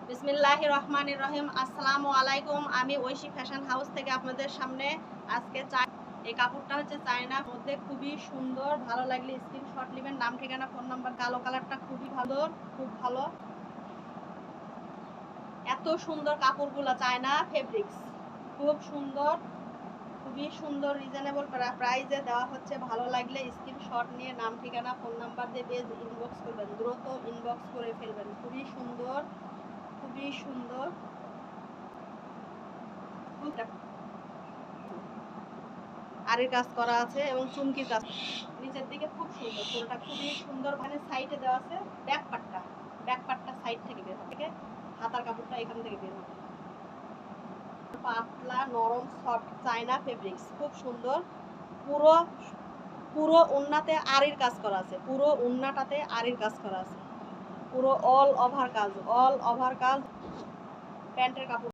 বিসমিল্লাহির রহমানির রহিম। আসসালামু আলাইকুম। আমি ঐশী ফ্যাশন হাউস থেকে আপনাদের সামনে আজকে এই কাপড়টা হচ্ছে চায়নার মধ্যে, খুবই সুন্দর। ভালো লাগলে স্ক্রিনশট নেবেন, নাম ঠিকানা ফোন নাম্বার। কালো কালারটা খুবই ভালো, খুব ভালো। এত সুন্দর কাপড়গুলো চায়না ফেব্রিক্স, খুব সুন্দর, খুবই সুন্দর। রিজনেবল প্রাইসে দেওয়া হচ্ছে। ভালো লাগলে স্ক্রিনশট নিয়ে নাম ঠিকানা ফোন নাম্বার দিয়ে পেজ ইনবক্স করবেন, দ্রুত ইনবক্স করে ফেলবেন। খুবই সুন্দর, খুবই সুন্দর। আরির কাজ করা আছে এবং চুমকির কাজ নিচের দিকে খুব সুন্দর। ফুলটা খুবই সুন্দর। মানে সাইডে দেওয়া আছে ব্যাক পার্টটা সাইড থেকে বের হবে, হাতার কাপড়টা এখান থেকে বের হবে। পাতলা নরম সফট চায়না ফেব্রিক্স, খুব সুন্দর। পুরো পুরো ওন্নাতে আরির কাজ করা আছে, পুরো ওন্নাটাতে আরির কাজ করা আছে, পুরো অল ওভার কাজ, অল ওভার কাজ। প্যান্টের কাপড়